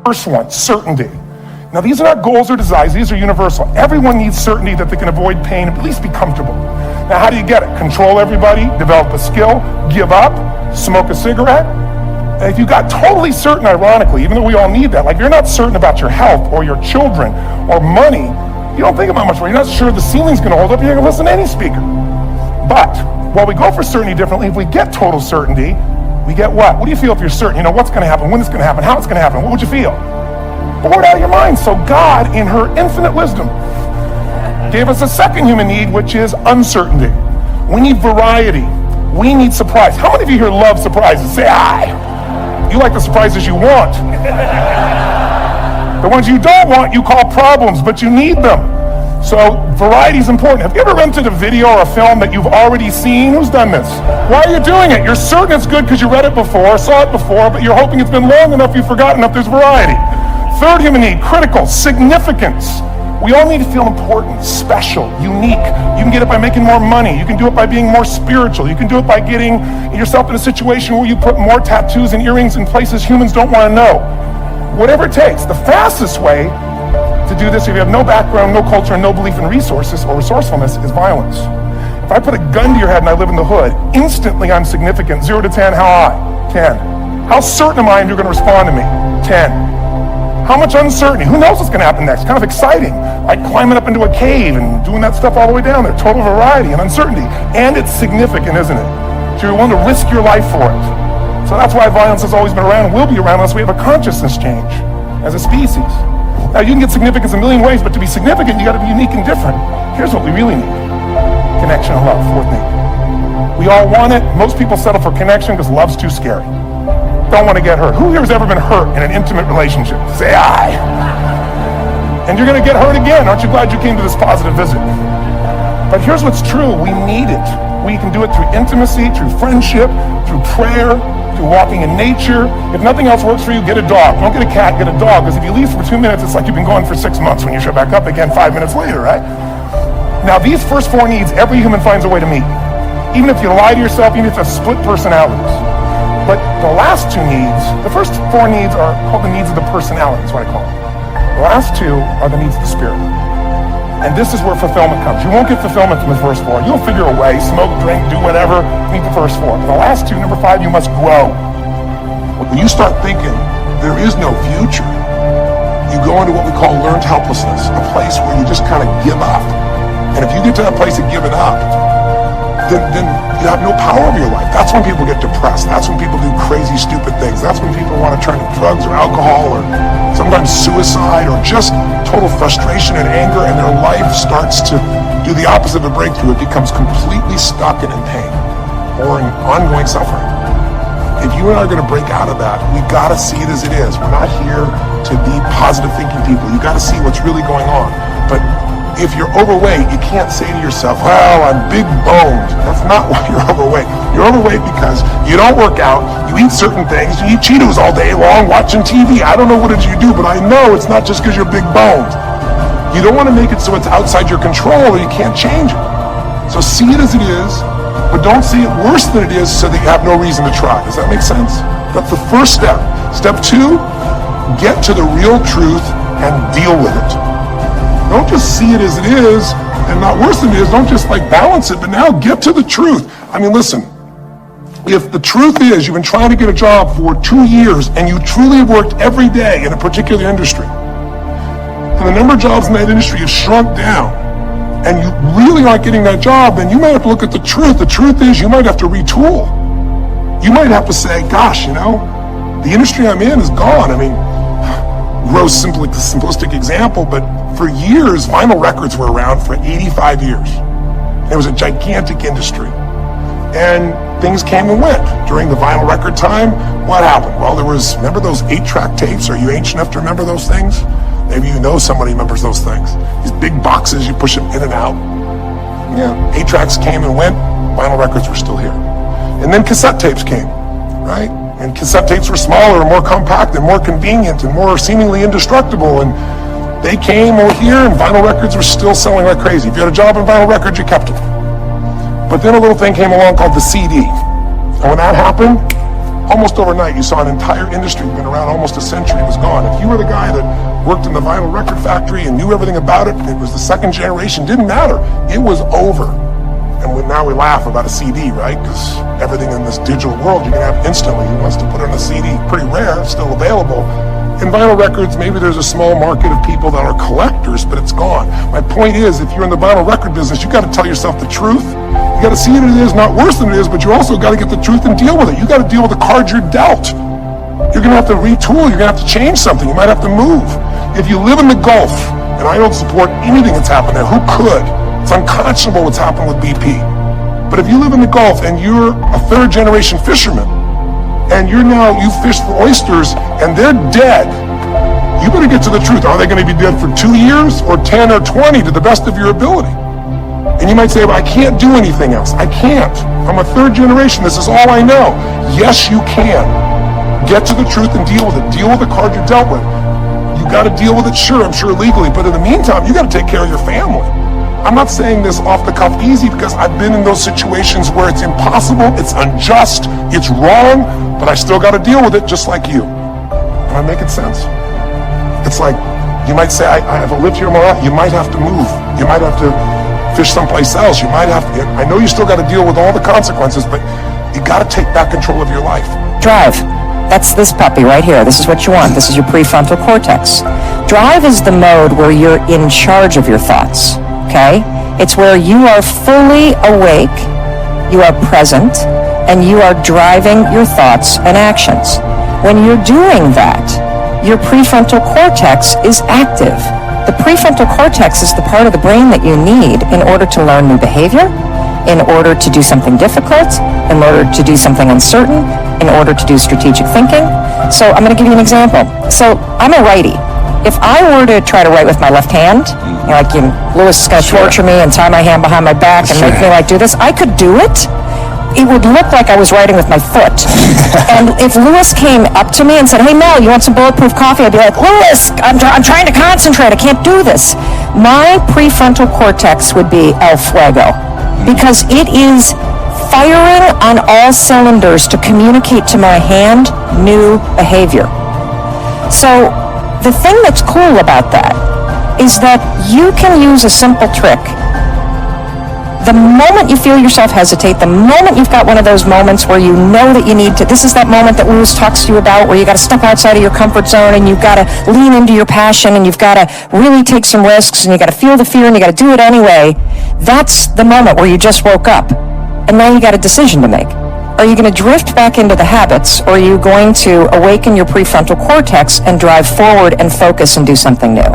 First one, certainty. Now, these are not goals or desires, these are universal. Everyone needs certainty that they can avoid pain and at least be comfortable. Now, how do you get it? Control everybody, develop a skill, give up, smoke a cigarette. And if you got totally certain, ironically, even though we all need that, like you're not certain about your health or your children or money, you don't think about much more. You're not sure the ceiling's gonna hold up, you're gonna listen to any speaker. But while we go for certainty differently, if we get total certainty, we get what? What do you feel if you're certain? You know what's gonna happen, when it's gonna happen, how it's gonna happen, what would you feel? Bored out of your mind. So God, in her infinite wisdom, gave us a second human need, which is uncertainty. We need variety. We need surprise. How many of you here love surprises? Say aye. You like the surprises you want. The ones you don't want, you call problems, but you need them. So variety is important. Have you ever rented a video or a film that you've already seen? Who's done this? Why are you doing it? You're certain it's good because you read it before, saw it before, but you're hoping it's been long enough you've forgotten enough there's variety. Third human need, critical, significance. We all need to feel important, special, unique. You can get it by making more money. You can do it by being more spiritual. You can do it by getting yourself in a situation where you put more tattoos and earrings in places humans don't want to know. Whatever it takes. The fastest way to do this, if you have no background, no culture, and no belief in resources or resourcefulness, is violence. If I put a gun to your head and I live in the hood, instantly I'm significant. 0 to 10, how high? 10. How certain am I you're going to respond to me? 10. How much uncertainty? Who knows what's going to happen next? Kind of exciting. Like climbing up into a cave and doing that stuff all the way down there. Total variety and uncertainty. And it's significant, isn't it? So you're willing to risk your life for it. So that's why violence has always been around and will be around unless we have a consciousness change as a species. Now, you can get significance a million ways, but to be significant, you got to be unique and different. Here's what we really need. Connection and love, fourth need. We all want it. Most people settle for connection because love's too scary. Don't want to get hurt. Who here has ever been hurt in an intimate relationship? Say aye. And you're going to get hurt again. Aren't you glad you came to this positive visit? But here's what's true. We need it. We can do it through intimacy, through friendship, through prayer, through walking in nature. If nothing else works for you, get a dog. Don't get a cat, get a dog. Because if you leave for 2 minutes, it's like you've been going for 6 months when you show back up again 5 minutes later, right? Now, these first four needs, every human finds a way to meet. Even if you lie to yourself, even if you have split personalities. But the last two needs, the first four needs are called the needs of the personality, is what I call them. The last two are the needs of the spirit. And this is where fulfillment comes. You won't get fulfillment from the first four. You'll figure a way, smoke, drink, do whatever, meet the first four. But the last two, number 5, you must grow. When you start thinking there is no future, you go into what we call learned helplessness, a place where you just kind of give up. And if you get to that place of giving up, then you have no power over your life. That's when people get depressed. That's when people do crazy, stupid things. That's when people want to turn to drugs or alcohol or sometimes suicide or just total frustration and anger, and their life starts to do the opposite of a breakthrough. It becomes completely stuck and in pain or in ongoing suffering. If you and I are going to break out of that, we got to see it as it is. We're not here to be positive thinking people. You got to see what's really going on. But if you're overweight, you can't say to yourself, well, I'm big boned. That's not why you're overweight. You're overweight because you don't work out, you eat certain things, you eat Cheetos all day long, watching TV. I don't know what it is you do, but I know it's not just because you're big boned. You don't want to make it so it's outside your control or you can't change it. So see it as it is, but don't see it worse than it is so that you have no reason to try. Does that make sense? That's the first step. Step 2, get to the real truth and deal with it. Don't just see it as it is, and not worse than it is. Don't just balance it, but now get to the truth. I mean, listen, if the truth is you've been trying to get a job for 2 years and you truly have worked every day in a particular industry, and the number of jobs in that industry has shrunk down, and you really aren't getting that job, then you might have to look at the truth. The truth is you might have to retool. You might have to say, gosh, the industry I'm in is gone. I mean, gross, simplistic example, but for years, vinyl records were around for 85 years. It was a gigantic industry. And things came and went. During the vinyl record time, what happened? Well, remember those 8-track tapes? Are you ancient enough to remember those things? Maybe you know somebody remembers those things. These big boxes, you push them in and out. Yeah, 8-tracks came and went, vinyl records were still here. And then cassette tapes came, right? And cassette tapes were smaller and more compact and more convenient and more seemingly indestructible. And they came over here, and vinyl records were still selling like crazy. If you had a job in vinyl records, you kept them. But then a little thing came along called the CD. And when that happened, almost overnight, you saw an entire industry, been around almost a century, was gone. If you were the guy that worked in the vinyl record factory and knew everything about it, it was the second generation, didn't matter. It was over. And now we laugh about a CD, right? Because everything in this digital world you can have instantly. Who wants to put on a CD? Pretty rare, still available. In vinyl records, maybe there's a small market of people that are collectors, but it's gone. My point is, if you're in the vinyl record business, you got to tell yourself the truth. You got to see it as it is, not worse than it is, but you also got to get the truth and deal with it. You got to deal with the cards you're dealt. You're going to have to retool. You're going to have to change something. You might have to move. If you live in the Gulf, and I don't support anything that's happened there, who could? It's unconscionable what's happened with BP. But if you live in the Gulf and you're a third generation fisherman, and you fish for oysters and they're dead, you better get to the truth. Are they going to be dead for 2 years or 10 or 20 to the best of your ability? And you might say, well, I can't do anything else. I can't. I'm a third generation. This is all I know. Yes, you can. Get to the truth and deal with it. Deal with the card you're dealt with. You got to deal with it, sure, I'm sure legally, but in the meantime, you got to take care of your family. I'm not saying this off the cuff easy because I've been in those situations where it's impossible, it's unjust, it's wrong, but I still got to deal with it just like you. Am I making sense? It's like, you might say, I have lived here more. You might have to move. You might have to fish someplace else. You might have to, I know you still got to deal with all the consequences, but you got to take back control of your life. Drive. That's this puppy right here. This is what you want. This is your prefrontal cortex. Drive is the mode where you're in charge of your thoughts. Okay? It's where you are fully awake, you are present, and you are driving your thoughts and actions. When you're doing that, your prefrontal cortex is active. The prefrontal cortex is the part of the brain that you need in order to learn new behavior, in order to do something difficult, in order to do something uncertain, in order to do strategic thinking. So I'm going to give you an example. So I'm a righty. If I were to try to write with my left hand, Lewis is going to torture me and tie my hand behind my back and make me do this, I could do it. It would look like I was writing with my foot. And if Lewis came up to me and said, hey Mel, you want some bulletproof coffee? I'd be like, Lewis, I'm trying to concentrate. I can't do this. My prefrontal cortex would be el fuego because it is firing on all cylinders to communicate to my hand new behavior. So the thing that's cool about that is that you can use a simple trick. The moment you feel yourself hesitate, the moment you've got one of those moments where you know that you need to, this is that moment that Lewis talks to you about where you got to step outside of your comfort zone and you've got to lean into your passion and you've got to really take some risks and you got to feel the fear and you got to do it anyway. That's the moment where you just woke up and now you got a decision to make. Are you going to drift back into the habits, or are you going to awaken your prefrontal cortex and drive forward and focus and do something new?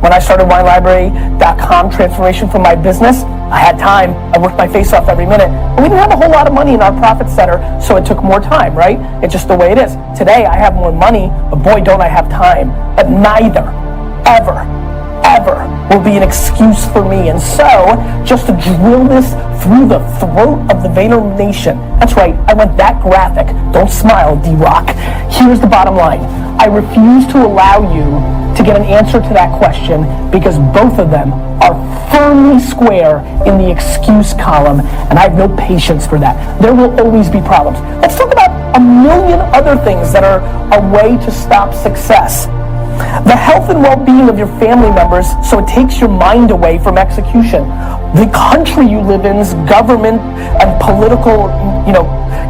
When I started winelibrary.com transformation for my business, I had time. I worked my face off every minute. And we didn't have a whole lot of money in our profit center, so it took more time, right? It's just the way it is. Today, I have more money, but boy, don't I have time. But neither, ever will be an excuse for me. And so, just to drill this through the throat of the Vayner Nation, that's right, I went that graphic. Don't smile, D-Rock. Here's the bottom line. I refuse to allow you to get an answer to that question because both of them are firmly square in the excuse column, and I have no patience for that. There will always be problems. Let's talk about a million other things that are a way to stop success. The health and well-being of your family members, so it takes your mind away from execution. The country you live in's government and political,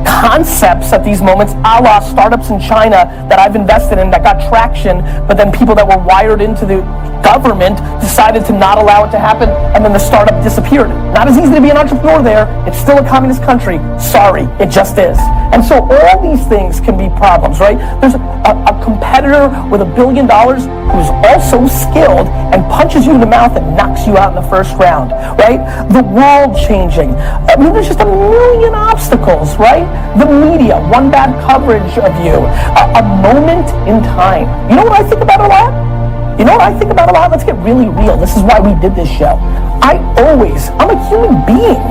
concepts at these moments, a la startups in China that I've invested in that got traction, but then people that were wired into the government decided to not allow it to happen, and then the startup disappeared. Not as easy to be an entrepreneur there. It's still a communist country. Sorry, it just is. And so all these things can be problems, right? There's a competitor with $1 billion who's also skilled and punches you in the mouth and knocks you out in the first round, right? The world changing. I mean, there's just a million obstacles, right? The media, one bad coverage of you, a moment in time. You know what I think about a lot? Let's get really real. This is why we did this show. I'm a human being.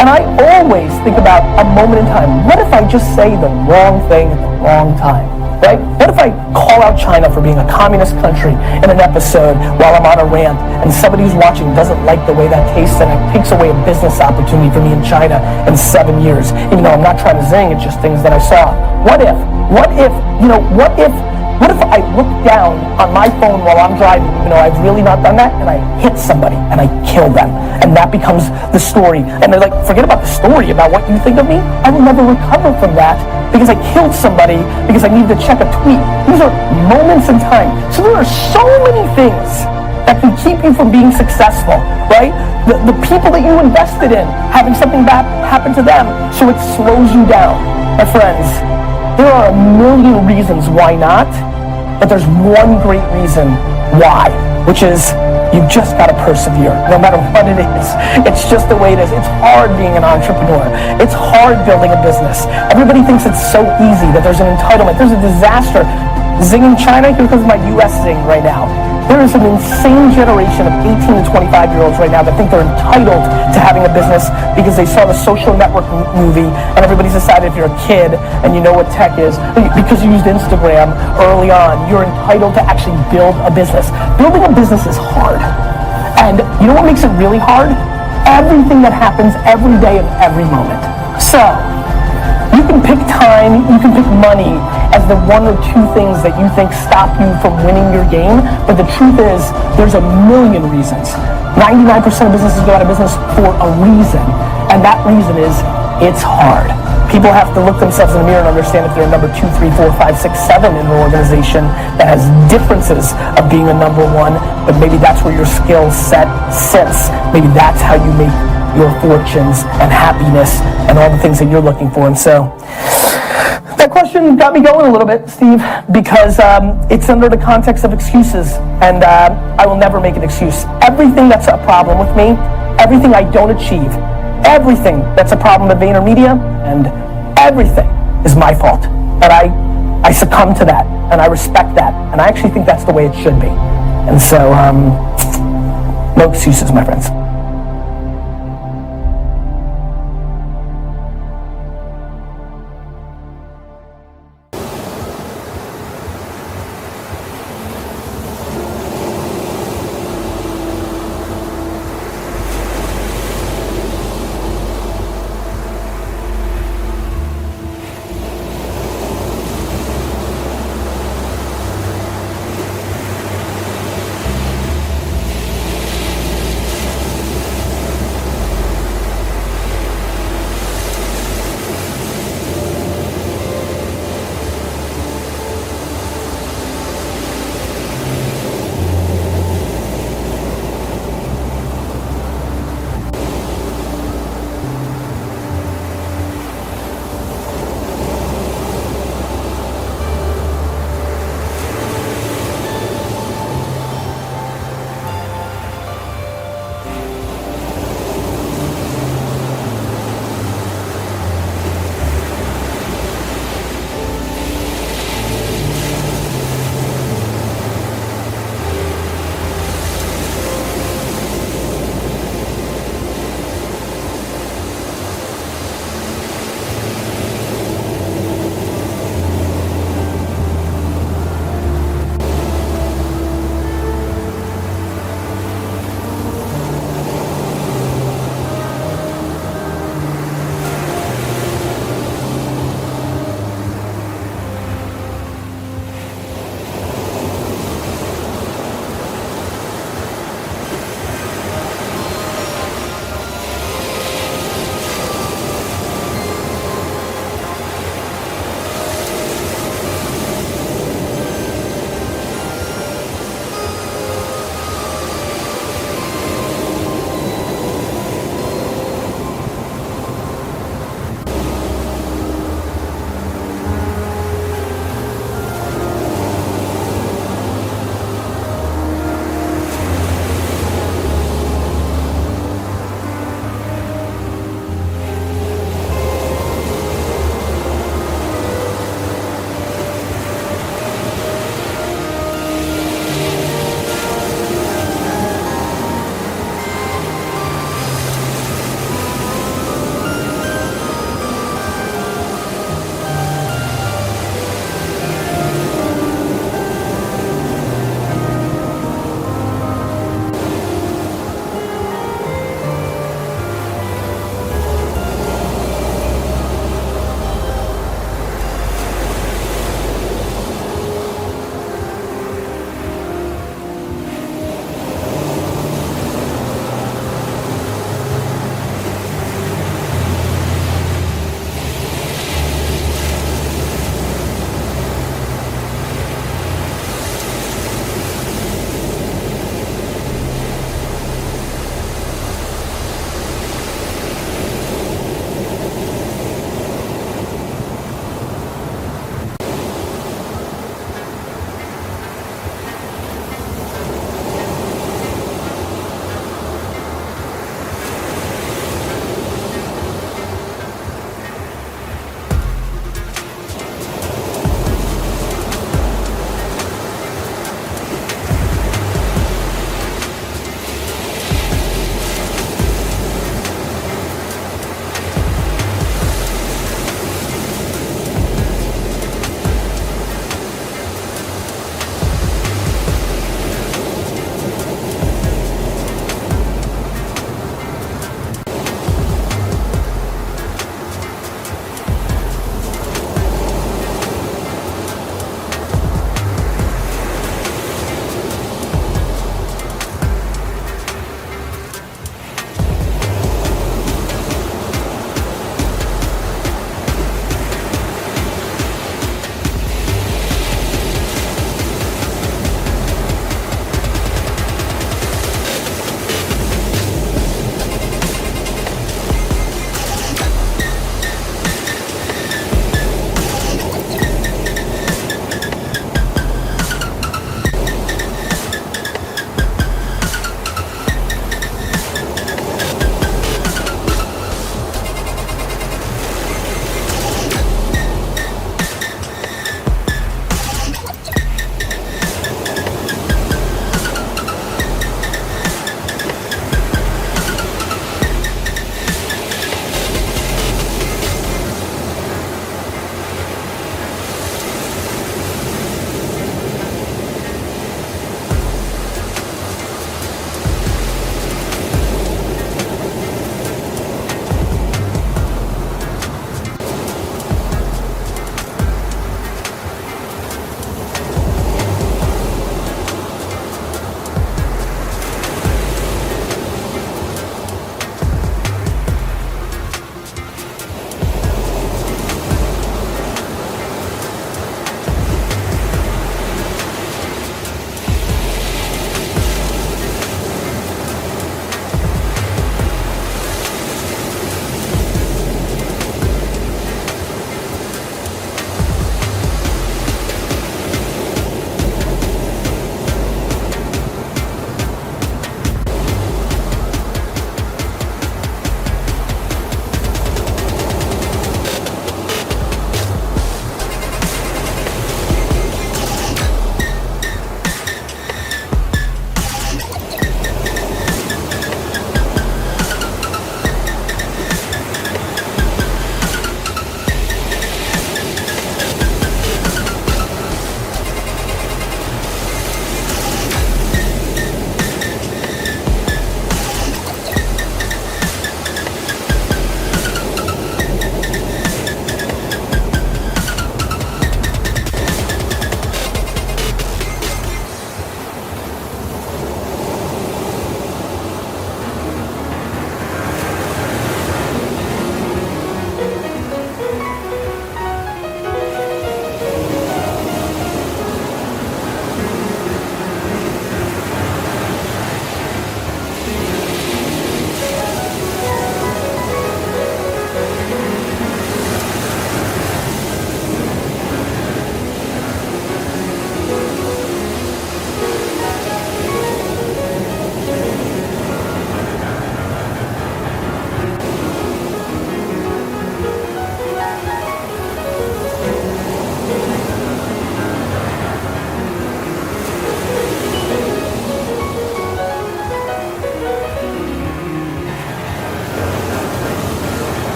And I always think about a moment in time. What if I just say the wrong thing at the wrong time? right? What if I call out China for being a communist country in an episode while I'm on a rant, and somebody who's watching doesn't like the way that tastes, and it takes away a business opportunity for me in China in 7 years, even though I'm not trying to zing, it's just things that I saw. What if I look down on my phone while I'm driving, I've really not done that, and I hit somebody and I kill them, and that becomes the story, and they're like, forget about the story about what you think of me, I will never recover from that because I killed somebody because I needed to check a tweet. These are moments in time. So there are so many things that can keep you from being successful, right? The people that you invested in, having something bad happen to them, so it slows you down. My friends, there are a million reasons why not, but there's one great reason why, which is you've just got to persevere, no matter what it is. It's just the way it is. It's hard being an entrepreneur. It's hard building a business. Everybody thinks it's so easy, that there's an entitlement. There's a disaster. Zinging China, here comes my US zing right now. There is an insane generation of 18 to 25-year-olds right now that think they're entitled to having a business because they saw the Social Network movie, and everybody's decided if you're a kid and you know what tech is, because you used Instagram early on, you're entitled to actually build a business. Building a business is hard. And you know what makes it really hard? Everything that happens every day of every moment. So, you can pick time, you can pick money as the one or two things that you think stop you from winning your game, but the truth is, there's a million reasons. 99% of businesses go out of business for a reason, and that reason is, it's hard. People have to look themselves in the mirror and understand if they're number 2, 3, 4, 5, 6, 7 in an organization that has differences of being a number one, but maybe that's where your skill set sits. Maybe that's how you make your fortunes and happiness and all the things that you're looking for. And so that question got me going a little bit, Steve, because it's under the context of excuses, and I will never make an excuse. Everything that's a problem with me, everything I don't achieve, everything that's a problem at VaynerMedia, and everything is my fault. And I succumb to that, and I respect that, and I actually think that's the way it should be. And so, no excuses, my friends.